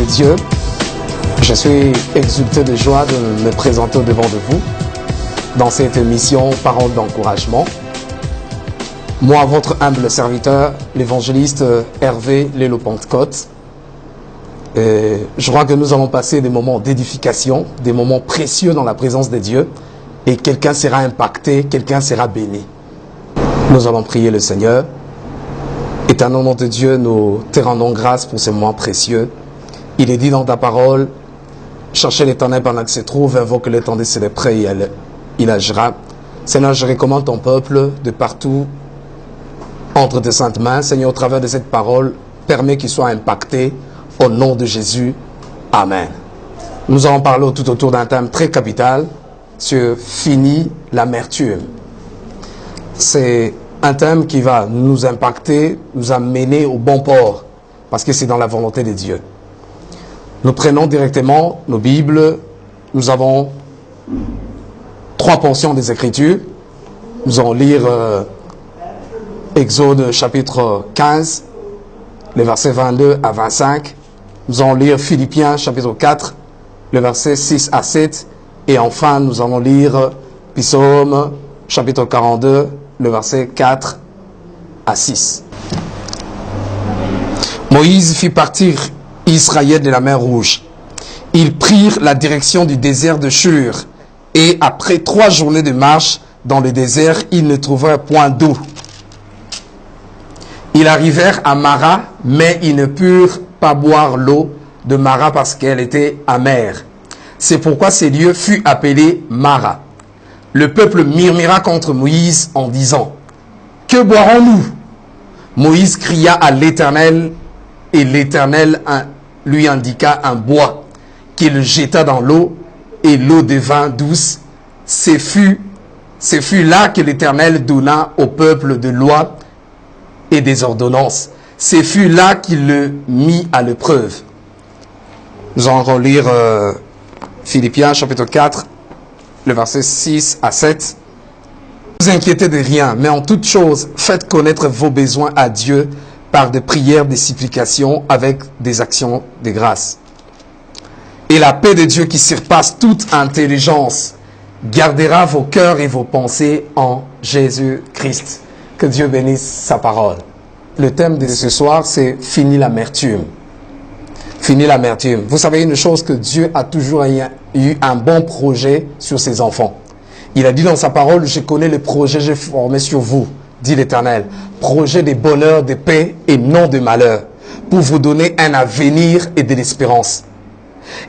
Dieu, je suis exulté de joie de me présenter au-devant de vous dans cette émission Parole d'encouragement. Moi, votre humble serviteur, l'évangéliste Hervé Lélo-Pentecôte. Je crois que nous allons passer des moments d'édification, des moments précieux dans la présence de Dieu, et quelqu'un sera impacté, quelqu'un sera béni. Nous allons prier le Seigneur. Éternel nom de Dieu, nous te rendons grâce pour ces moments précieux. Il est dit dans ta parole, cherchez l'Éternel pendant qu'il se trouve, invoque l'Éternel s'il est prêt, il agira. Seigneur, je recommande ton peuple de partout entre tes saintes mains. Seigneur, au travers de cette parole, permets qu'il soit impacté au nom de Jésus. Amen. Nous allons parler tout autour d'un thème très capital sur fini l'amertume. C'est un thème qui va nous impacter, nous amener au bon port, parce que c'est dans la volonté de Dieu. Nous prenons directement nos Bibles. Nous avons 3 portions des Écritures. Nous allons lire Exode chapitre 15, les versets 22 à 25. Nous allons lire Philippiens chapitre 4, les versets 6 à 7. Et enfin, nous allons lire Psaume chapitre 42, le verset 4 à 6. Moïse fit partir Israël de la mer Rouge. Ils prirent la direction du désert de Shur. Et après 3 journées de marche dans le désert, ils ne trouvèrent point d'eau. Ils arrivèrent à Mara, mais ils ne purent pas boire l'eau de Mara parce qu'elle était amère. C'est pourquoi ce lieu fut appelé Mara. Le peuple murmura contre Moïse en disant, « Que boirons-nous » Moïse cria à l'Éternel, et l'Éternel lui indiqua un bois qu'il jeta dans l'eau, et l'eau devint douce. Ce fut là que l'Éternel donna au peuple de loi et des ordonnances. Ce fut là qu'il le mit à l'épreuve. Nous allons relire Philippiens chapitre 4, le verset 6 à 7. Ne vous inquiétez de rien, mais en toute chose, faites connaître vos besoins à Dieu par des prières, des supplications, avec des actions de grâce. Et la paix de Dieu qui surpasse toute intelligence gardera vos cœurs et vos pensées en Jésus-Christ. Que Dieu bénisse sa parole. Le thème de ce soir, c'est « Fini l'amertume ». Fini l'amertume. Vous savez une chose, que Dieu a toujours eu un bon projet sur ses enfants. Il a dit dans sa parole, « Je connais le projet que j'ai formé sur vous », dit l'Éternel. Projet de bonheur, de paix et non de malheur, pour vous donner un avenir et de l'espérance.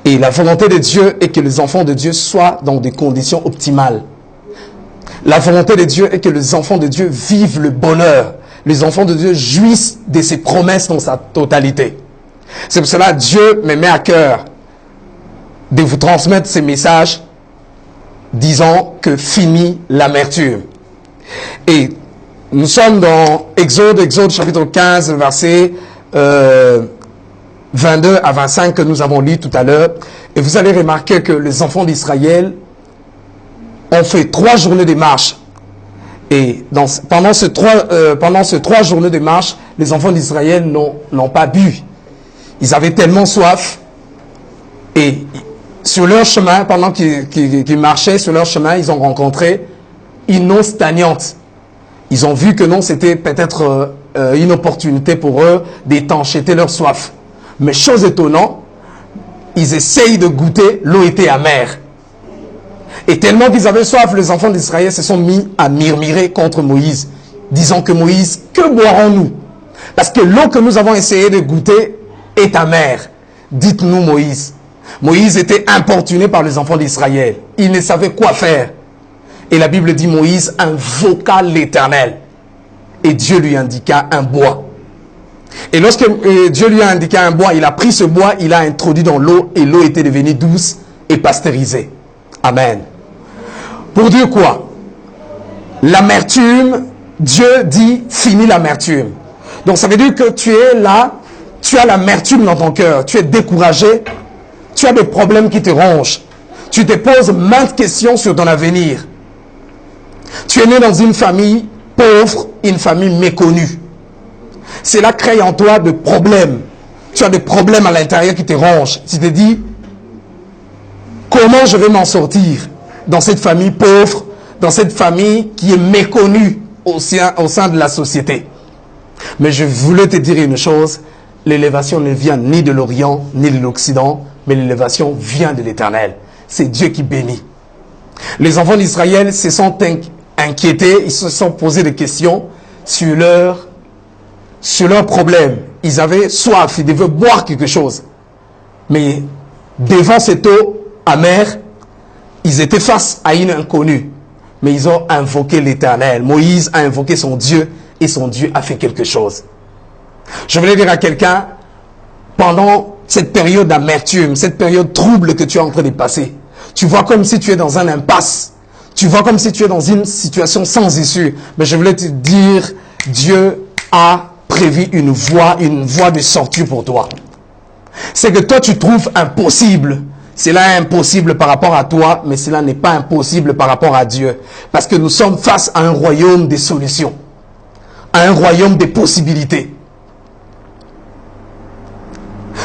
Et la volonté de Dieu est que les enfants de Dieu soient dans des conditions optimales. La volonté de Dieu est que les enfants de Dieu vivent le bonheur. Les enfants de Dieu jouissent de ses promesses dans sa totalité. C'est pour cela que Dieu me met à cœur de vous transmettre ces messages disant que finit l'amertume. Et nous sommes dans Exode chapitre 15, verset 22 à 25 que nous avons lu tout à l'heure. Et vous allez remarquer que les enfants d'Israël ont fait 3 journées de marche. Et pendant ces 3 journées de marche, les enfants d'Israël n'ont pas bu. Ils avaient tellement soif. Et sur leur chemin, pendant qu'ils marchaient sur leur chemin, ils ont rencontré une eau stagnante. Ils ont vu que non, c'était peut-être une opportunité pour eux d'étancher leur soif. Mais chose étonnante, ils essayent de goûter, l'eau était amère. Et tellement qu'ils avaient soif, les enfants d'Israël se sont mis à murmurer contre Moïse, disant que Moïse, que boirons-nous? Parce que l'eau que nous avons essayé de goûter est amère. Dites-nous Moïse. Moïse était importuné par les enfants d'Israël. Il ne savait quoi faire. Et la Bible dit Moïse invoqua l'Éternel. Et Dieu lui indiqua un bois. Et lorsque Dieu lui a indiqué un bois, il a pris ce bois, il l'a introduit dans l'eau, et l'eau était devenue douce et pasteurisée. Amen. Pour dire quoi? L'amertume, Dieu dit, fini l'amertume. Donc ça veut dire que tu es là, tu as l'amertume dans ton cœur, tu es découragé, tu as des problèmes qui te rongent. Tu te poses maintes questions sur ton avenir. Tu es né dans une famille pauvre, une famille méconnue. Cela crée en toi des problèmes. tu as des problèmes à l'intérieur qui te rongent. Tu te dis, comment je vais m'en sortir dans cette famille pauvre, dans cette famille qui est méconnue au sein de la société. Mais je voulais te dire une chose, l'élévation ne vient ni de l'Orient, ni de l'Occident, mais l'élévation vient de l'Éternel. C'est Dieu qui bénit. Les enfants d'Israël se sont inquiétés, ils se sont posé des questions sur leurs problèmes. Ils avaient soif, ils devaient boire quelque chose. Mais devant cette eau amère, ils étaient face à une inconnue. Mais ils ont invoqué l'Éternel. Moïse a invoqué son Dieu et son Dieu a fait quelque chose. Je voulais dire à quelqu'un, pendant cette période d'amertume, cette période trouble que tu es en train de passer, tu vois comme si tu es dans un impasse. Tu vois comme si tu es dans une situation sans issue. Mais je voulais te dire, Dieu a prévu une voie de sortie pour toi. C'est que toi tu trouves impossible. Cela est impossible par rapport à toi, mais cela n'est pas impossible par rapport à Dieu. Parce que nous sommes face à un royaume des solutions. À un royaume des possibilités.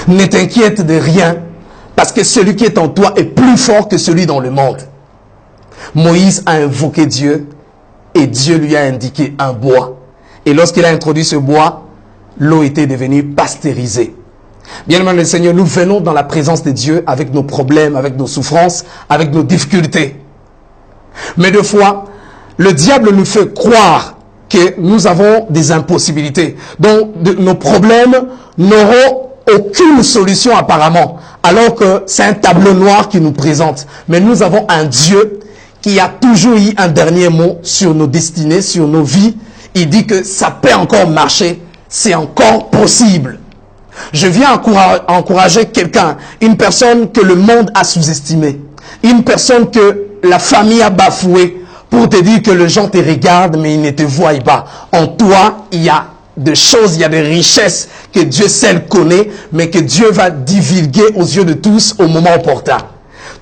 Ne t'inquiète de rien, parce que celui qui est en toi est plus fort que celui dans le monde. Moïse a invoqué Dieu, et Dieu lui a indiqué un bois. Et lorsqu'il a introduit ce bois, l'eau était devenue pasteurisée. Bien-aimés le Seigneur, nous venons dans la présence de Dieu avec nos problèmes, avec nos souffrances, avec nos difficultés. Mais des fois, le diable nous fait croire que nous avons des impossibilités. Donc, nos problèmes n'auront aucune solution apparemment, alors que c'est un tableau noir qui nous présente. Mais nous avons un Dieu qui a toujours eu un dernier mot sur nos destinées, sur nos vies. Il dit que ça peut encore marcher, c'est encore possible. Je viens encourager quelqu'un, une personne que le monde a sous-estimée, une personne que la famille a bafouée, pour te dire que les gens te regardent mais ils ne te voient pas. En toi, il y a des choses, il y a des richesses que Dieu seul connaît, mais que Dieu va divulguer aux yeux de tous au moment opportun.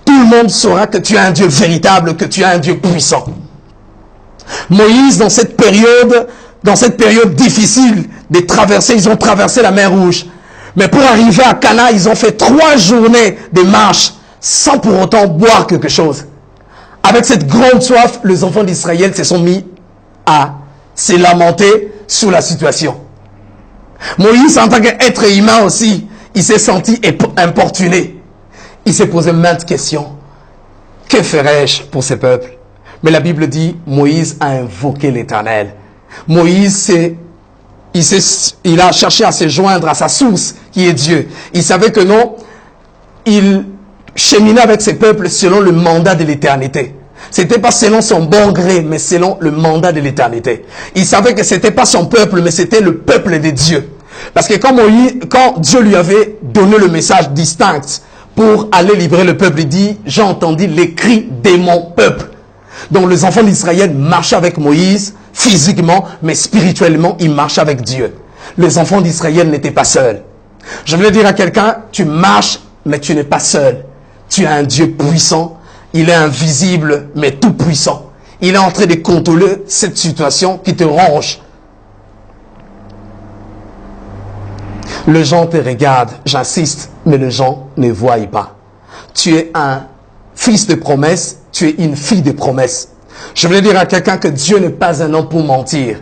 Tout le monde saura que tu es un Dieu véritable, que tu es un Dieu puissant. Moïse, dans cette période difficile de traverser, ils ont traversé la mer Rouge. Mais pour arriver à Cana, ils ont fait 3 journées de marche sans pour autant boire quelque chose. Avec cette grande soif, les enfants d'Israël se sont mis à se lamenter sur la situation. Moïse, en tant qu'être humain aussi, il s'est senti importuné. Il s'est posé maintes questions. Que ferais-je pour ce peuple? Mais la Bible dit, Moïse a invoqué l'Éternel. Moïse il a cherché à se joindre à sa source, qui est Dieu. Il savait que non, il cheminait avec ses peuples selon le mandat de l'éternité. C'était pas selon son bon gré, mais selon le mandat de l'éternité. Il savait que c'était pas son peuple, mais c'était le peuple de Dieu. Parce que quand Dieu lui avait donné le message distinct pour aller libérer le peuple, il dit, j'ai entendu les cris de mon peuple. Donc les enfants d'Israël marchaient avec Moïse, physiquement, mais spirituellement, ils marchaient avec Dieu. Les enfants d'Israël n'étaient pas seuls. Je voulais dire à quelqu'un, tu marches, mais tu n'es pas seul. Tu as un Dieu puissant, il est invisible, mais tout puissant. Il est en train de contrôler cette situation qui te ronge. Les gens te regardent, j'insiste, mais les gens ne voient pas. Tu es un fils de promesse, tu es une fille de promesse. Je voulais dire à quelqu'un que Dieu n'est pas un homme pour mentir,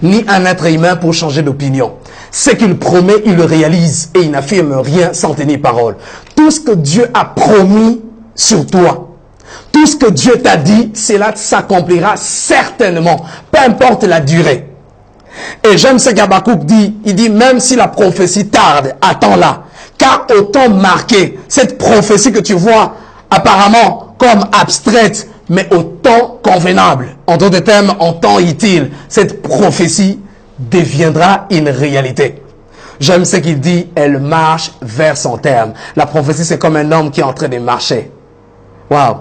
ni un être humain pour changer d'opinion. Ce qu'il promet, il le réalise et il n'affirme rien sans tenir parole. Tout ce que Dieu a promis sur toi, tout ce que Dieu t'a dit, cela s'accomplira certainement, peu importe la durée. Et j'aime ce qu'Habakkuk dit, il dit même si la prophétie tarde, attends-la, car au temps marqué, cette prophétie que tu vois apparemment comme abstraite, mais au temps convenable, en d'autres termes, en temps utile, cette prophétie deviendra une réalité. J'aime ce qu'il dit, elle marche vers son terme. La prophétie, c'est comme un homme qui est en train de marcher. Waouh!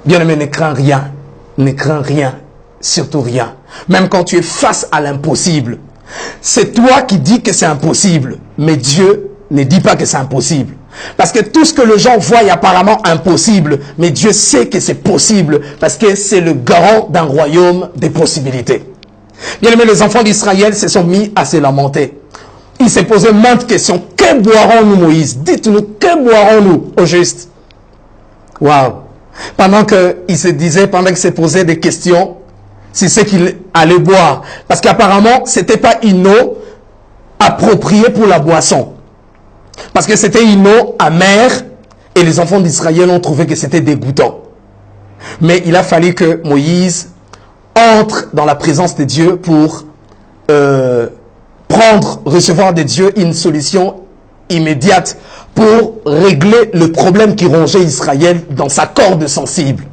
Bien-aimé, ne crains rien, surtout rien. Même quand tu es face à l'impossible, c'est toi qui dis que c'est impossible, mais Dieu ne dit pas que c'est impossible. Parce que tout ce que les gens voient est apparemment impossible, mais Dieu sait que c'est possible, parce que c'est le garant d'un royaume des possibilités. Bien aimé, les enfants d'Israël se sont mis à se lamenter. il s'est posé maintes questions. Que boirons-nous, Moïse? Dites-nous, que boirons-nous au juste? Waouh! Pendant qu'il se disait, pendant qu'il s'est posé des questions, c'est ce qu'il allait boire. Parce qu'apparemment, c'était pas une eau appropriée pour la boisson. Parce que c'était une eau amère et les enfants d'Israël ont trouvé que c'était dégoûtant. Mais il a fallu que Moïse entre dans la présence de Dieu pour recevoir de Dieu une solution immédiate pour régler le problème qui rongeait Israël dans sa corde sensible.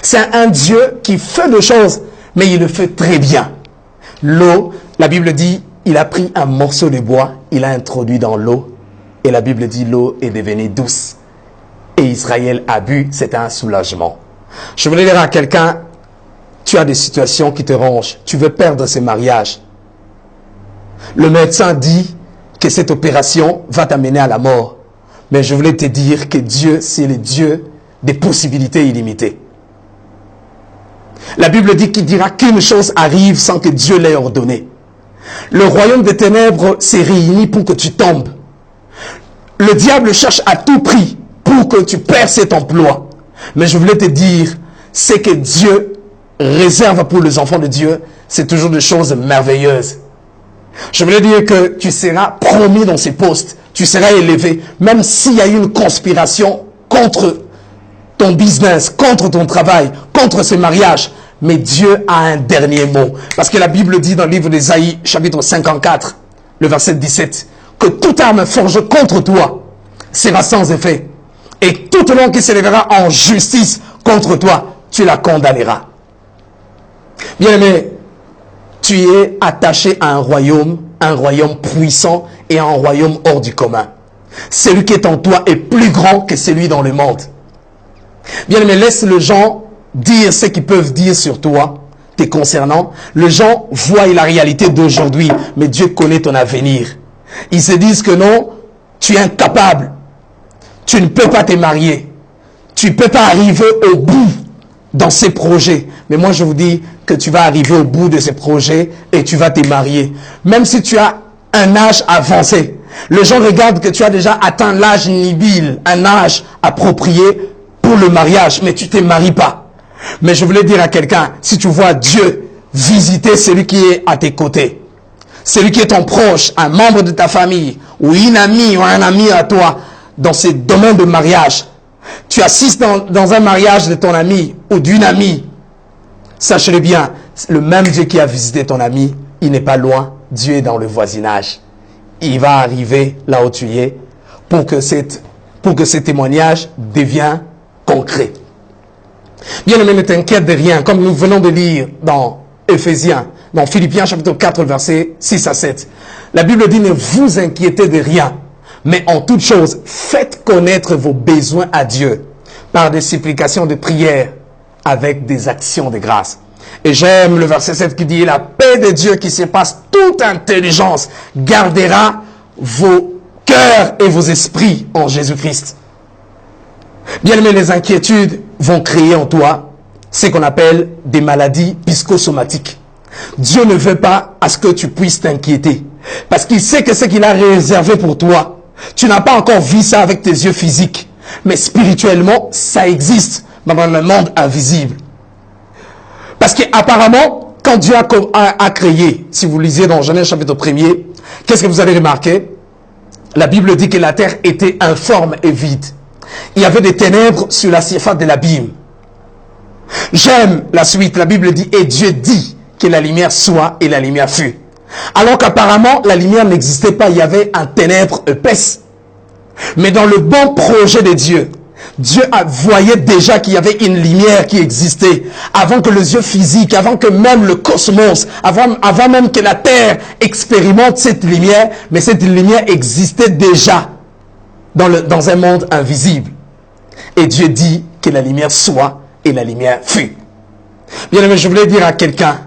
C'est un Dieu qui fait des choses, mais il le fait très bien. L'eau, la Bible dit, il a pris un morceau de bois, il l'a introduit dans l'eau, et la Bible dit l'eau est devenue douce. Et Israël a bu, c'était un soulagement. Je voulais dire à quelqu'un, tu as des situations qui te rongent, tu veux perdre ce mariage. Le médecin dit que cette opération va t'amener à la mort. Mais je voulais te dire que Dieu, c'est le Dieu des possibilités illimitées. La Bible dit qu'il dira qu'une chose arrive sans que Dieu l'ait ordonné. Le royaume des ténèbres s'est réuni pour que tu tombes. Le diable cherche à tout prix pour que tu perds cet emploi. Mais je voulais te dire, c'est que Dieu réserve pour les enfants de Dieu, c'est toujours des choses merveilleuses. Je voulais dire que tu seras promis dans ces postes, tu seras élevé, même s'il y a une conspiration contre ton business, contre ton travail, contre ce mariage. Mais Dieu a un dernier mot. Parce que la Bible dit dans le livre d'Ésaïe, chapitre 54, le verset 17, que toute arme forgée contre toi sera sans effet. Et toute langue qui s'élèvera en justice contre toi, tu la condamneras. Bien-aimé, tu es attaché à un royaume puissant et à un royaume hors du commun. Celui qui est en toi est plus grand que celui dans le monde. Bien-aimé, laisse les gens dire ce qu'ils peuvent dire sur toi, te concernant. Les gens voient la réalité d'aujourd'hui, mais Dieu connaît ton avenir. Ils se disent que non, tu es incapable. Tu ne peux pas te marier. Tu ne peux pas arriver au bout dans ces projets. Mais moi, je vous dis que tu vas arriver au bout de ces projets et tu vas te marier. Même si tu as un âge avancé. Les gens regardent que tu as déjà atteint l'âge nubile, un âge approprié pour le mariage, mais tu ne te maries pas. Mais je voulais dire à quelqu'un, si tu vois Dieu visiter celui qui est à tes côtés, celui qui est ton proche, un membre de ta famille, ou une amie ou un ami à toi, dans ces domaines de mariage, tu assistes dans un mariage de ton ami ou d'une amie, sache-le bien, le même Dieu qui a visité ton ami, il n'est pas loin, Dieu est dans le voisinage. Il va arriver là où tu es pour que ce témoignage devienne concret. Bien-aimé, ne t'inquiète de rien, comme nous venons de lire dans Éphésiens, dans Philippiens chapitre 4, versets 6 à 7. La Bible dit, ne vous inquiétez de rien, mais en toute chose, faites connaître vos besoins à Dieu par des supplications de prière avec des actions de grâce. Et j'aime le verset 7 qui dit, la paix de Dieu qui surpasse toute intelligence gardera vos cœurs et vos esprits en Jésus-Christ. Bien aimé, les inquiétudes vont créer en toi ce qu'on appelle des maladies psychosomatiques. Dieu ne veut pas à ce que tu puisses t'inquiéter. Parce qu'il sait que ce qu'il a réservé pour toi, tu n'as pas encore vu ça avec tes yeux physiques. Mais spirituellement, ça existe dans le monde invisible. Parce qu'apparemment, quand Dieu a créé, si vous lisez dans Genèse chapitre 1er, qu'est-ce que vous avez remarqué? La Bible dit que la terre était informe et vide. Il y avait des ténèbres sur la surface de l'abîme. J'aime la suite. La Bible dit, et Dieu dit que la lumière soit et la lumière fut. Alors qu'apparemment, la lumière n'existait pas. Il y avait un ténèbre épaisse. Mais dans le bon projet de Dieu, Dieu voyait déjà qu'il y avait une lumière qui existait. Avant que les yeux physiques, avant que même le cosmos, avant même que la terre expérimente cette lumière, mais cette lumière existait déjà dans un monde invisible. Et Dieu dit que la lumière soit et la lumière fut. Bien aimé, je voulais dire à quelqu'un,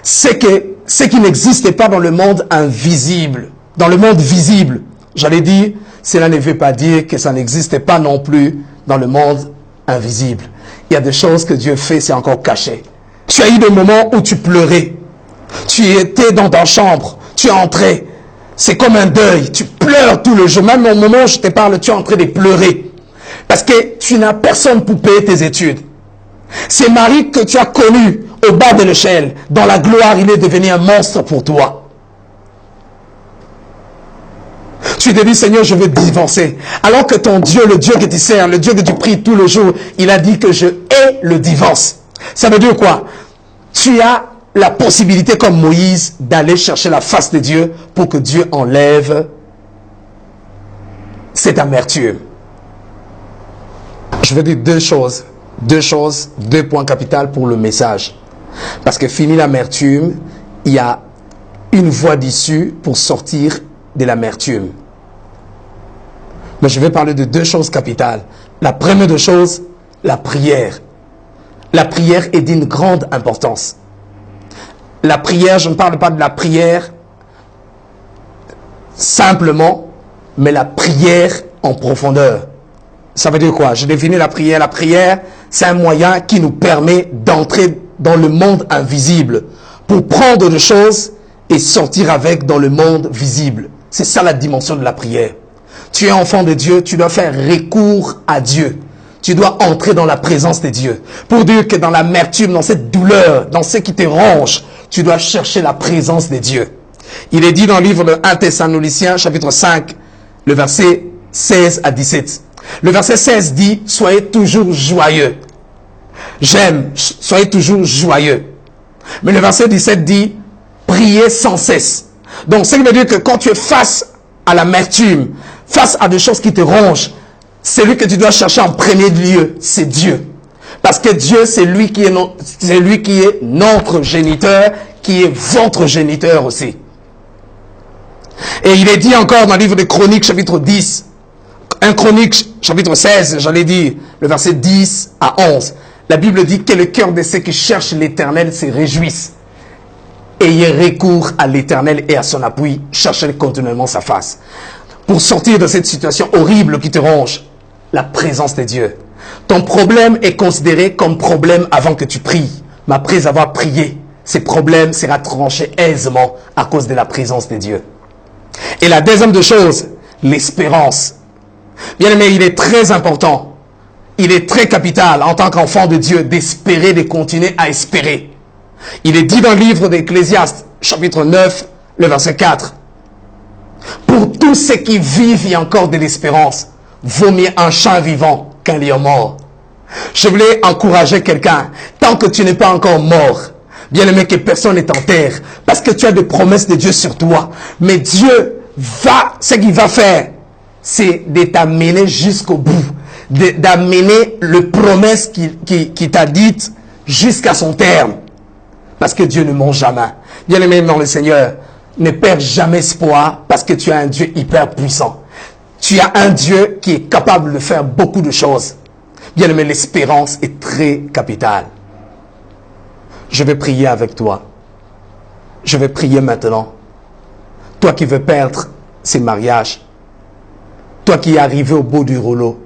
c'est que ce qui n'existait pas dans le monde invisible, dans le monde visible, j'allais dire, cela ne veut pas dire que ça n'existait pas non plus dans le monde invisible. Il y a des choses que Dieu fait, c'est encore caché. Tu as eu des moments où tu pleurais. Tu étais dans ta chambre, tu es entré. C'est comme un deuil. Tu pleures tout le jour. Même au moment où je te parle, tu es en train de pleurer. Parce que tu n'as personne pour payer tes études. C'est Marie que tu as connu au bas de l'échelle. Dans la gloire, il est devenu un monstre pour toi. Tu te dis, Seigneur, je veux divorcer. Alors que ton Dieu, le Dieu que tu sers, le Dieu que tu pries tous les jours, il a dit que je hais le divorce. Ça veut dire quoi? Tu as la possibilité, comme Moïse, d'aller chercher la face de Dieu pour que Dieu enlève cette amertume. Je veux dire deux choses, deux points capitaux pour le message. Parce que fini l'amertume, il y a une voie d'issue pour sortir de l'amertume. Mais je vais parler de deux choses capitales. La première des choses, la prière. La prière est d'une grande importance. La prière, je ne parle pas de la prière simplement, mais la prière en profondeur. Ça veut dire quoi? Je définis la prière. La prière, c'est un moyen qui nous permet d'entrer dans le monde invisible pour prendre des choses et sortir avec dans le monde visible. C'est ça la dimension de la prière. Tu es enfant de Dieu, tu dois faire recours à Dieu. Tu dois entrer dans la présence de Dieu. Pour dire que dans l'amertume, dans cette douleur, dans ce qui te ronge, tu dois chercher la présence de Dieu. Il est dit dans le livre de 1 Thessaloniciens, chapitre 5, le verset 16 à 17. Le verset 16 dit, soyez toujours joyeux. J'aime, soyez toujours joyeux. Mais le verset 17 dit, priez sans cesse. Donc, ça veut dire que quand tu es face à l'amertume, face à des choses qui te rongent, celui que tu dois chercher en premier lieu, c'est Dieu. Parce que Dieu, c'est lui qui est notre géniteur, qui est votre géniteur aussi. Et il est dit encore dans le livre de Chroniques, chapitre 10, 1 Chroniques, chapitre 16, j'allais dire, le verset 10 à 11. La Bible dit que le cœur de ceux qui cherchent l'Éternel se réjouissent. Ayez recours à l'Éternel et à son appui. Cherchez continuellement sa face. Pour sortir de cette situation horrible qui te ronge, la présence de Dieu. Ton problème est considéré comme problème avant que tu pries. Mais après avoir prié, ces problèmes seront tranchés aisément à cause de la présence de Dieu. Et la deuxième des choses, l'espérance. Bien aimé, il est très important. Il est très capital en tant qu'enfant de Dieu d'espérer, de continuer à espérer. Il est dit dans le livre d'Ecclésiaste, chapitre 9, le verset 4. Pour tous ceux qui vivent, il y a encore de l'espérance. Vaut mieux un chant vivant qu'un lion mort. Je voulais encourager quelqu'un. Tant que tu n'es pas encore mort, bien aimé, que personne n'est en terre. Parce que tu as des promesses de Dieu sur toi. Mais Dieu ce qu'il va faire, c'est de t'amener jusqu'au bout. D'amener le promesse qui t'a dite jusqu'à son terme. Parce que Dieu ne ment jamais. Bien aimé dans le Seigneur, ne perds jamais espoir parce que tu as un Dieu hyper puissant. Tu as un Dieu qui est capable de faire beaucoup de choses. Bien aimé, l'espérance est très capitale. Je vais prier avec toi. Je vais prier maintenant. Toi qui veux perdre ces mariages. Toi qui es arrivé au bout du rouleau.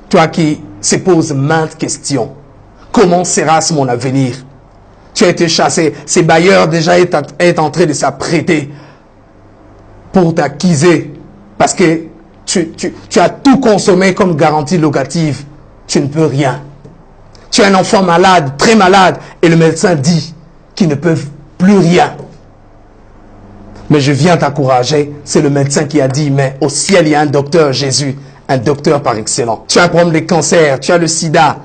Toi qui se poses maintes questions. Comment sera mon avenir? Tu as été chassé. Ces bailleurs déjà est en train de s'apprêter pour t'acquiser. Parce que tu as tout consommé comme garantie locative. Tu ne peux rien. Tu as un enfant malade, très malade, et le médecin dit qu'ils ne peuvent plus rien. Mais je viens t'encourager. C'est le médecin qui a dit, mais au ciel, il y a un docteur, Jésus, un docteur par excellence. Tu as un problème de cancer, tu as le sida.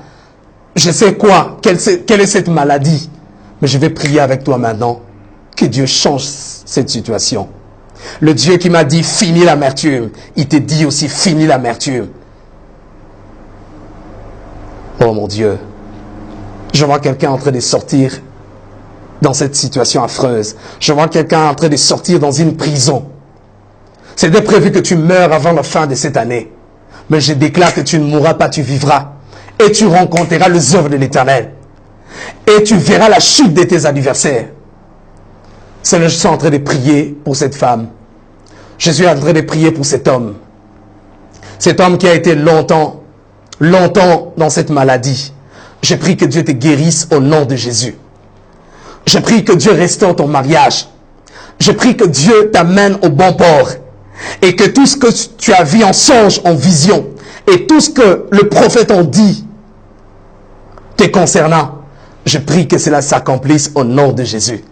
Je sais quoi, quelle est cette maladie? Mais je vais prier avec toi maintenant que Dieu change cette situation. Le Dieu qui m'a dit, finis l'amertume, il te dit aussi, finis l'amertume. Oh mon Dieu, je vois quelqu'un en train de sortir dans cette situation affreuse. Je vois quelqu'un en train de sortir dans une prison. C'était prévu que tu meurs avant la fin de cette année. Mais je déclare que tu ne mourras pas, tu vivras. Et tu rencontreras les œuvres de l'Éternel. Et tu verras la chute de tes adversaires. Seigneur, je suis en train de prier pour cette femme. Je suis en train de prier pour cet homme. Cet homme qui a été longtemps dans cette maladie. Je prie que Dieu te guérisse au nom de Jésus. Je prie que Dieu restaure ton mariage. Je prie que Dieu t'amène au bon port et que tout ce que tu as vu en songe, en vision, et tout ce que le prophète en dit te concernant, je prie que cela s'accomplisse au nom de Jésus.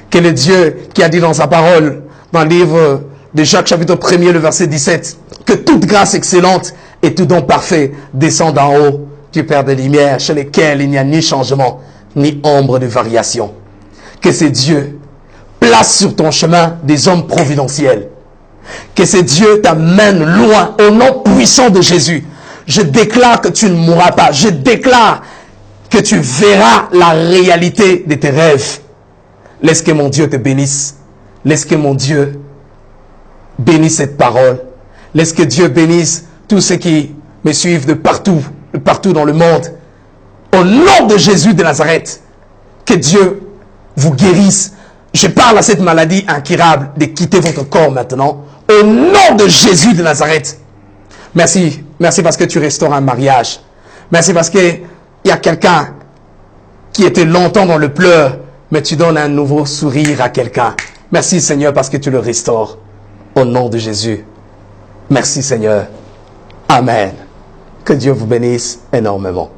Que le Dieu qui a dit dans sa parole, dans le livre de Jacques chapitre 1er, le verset 17, que toute grâce excellente et tout don parfait descend d'en haut du Père des Lumières, chez lequel il n'y a ni changement, ni ombre de variation. Que ce Dieu place sur ton chemin des hommes providentiels. Que ce Dieu t'amène loin au nom puissant de Jésus. Je déclare que tu ne mourras pas. Je déclare que tu verras la réalité de tes rêves. Laisse que mon Dieu te bénisse. Laisse que mon Dieu bénisse cette parole. Laisse que Dieu bénisse tous ceux qui me suivent de partout dans le monde. Au nom de Jésus de Nazareth, que Dieu vous guérisse. Je parle à cette maladie incurable de quitter votre corps maintenant. Au nom de Jésus de Nazareth. Merci. Merci parce que tu restaures un mariage. Merci parce qu'il y a quelqu'un qui était longtemps dans le pleur, mais tu donnes un nouveau sourire à quelqu'un. Merci Seigneur parce que tu le restaures. Au nom de Jésus. Merci Seigneur. Amen. Que Dieu vous bénisse énormément.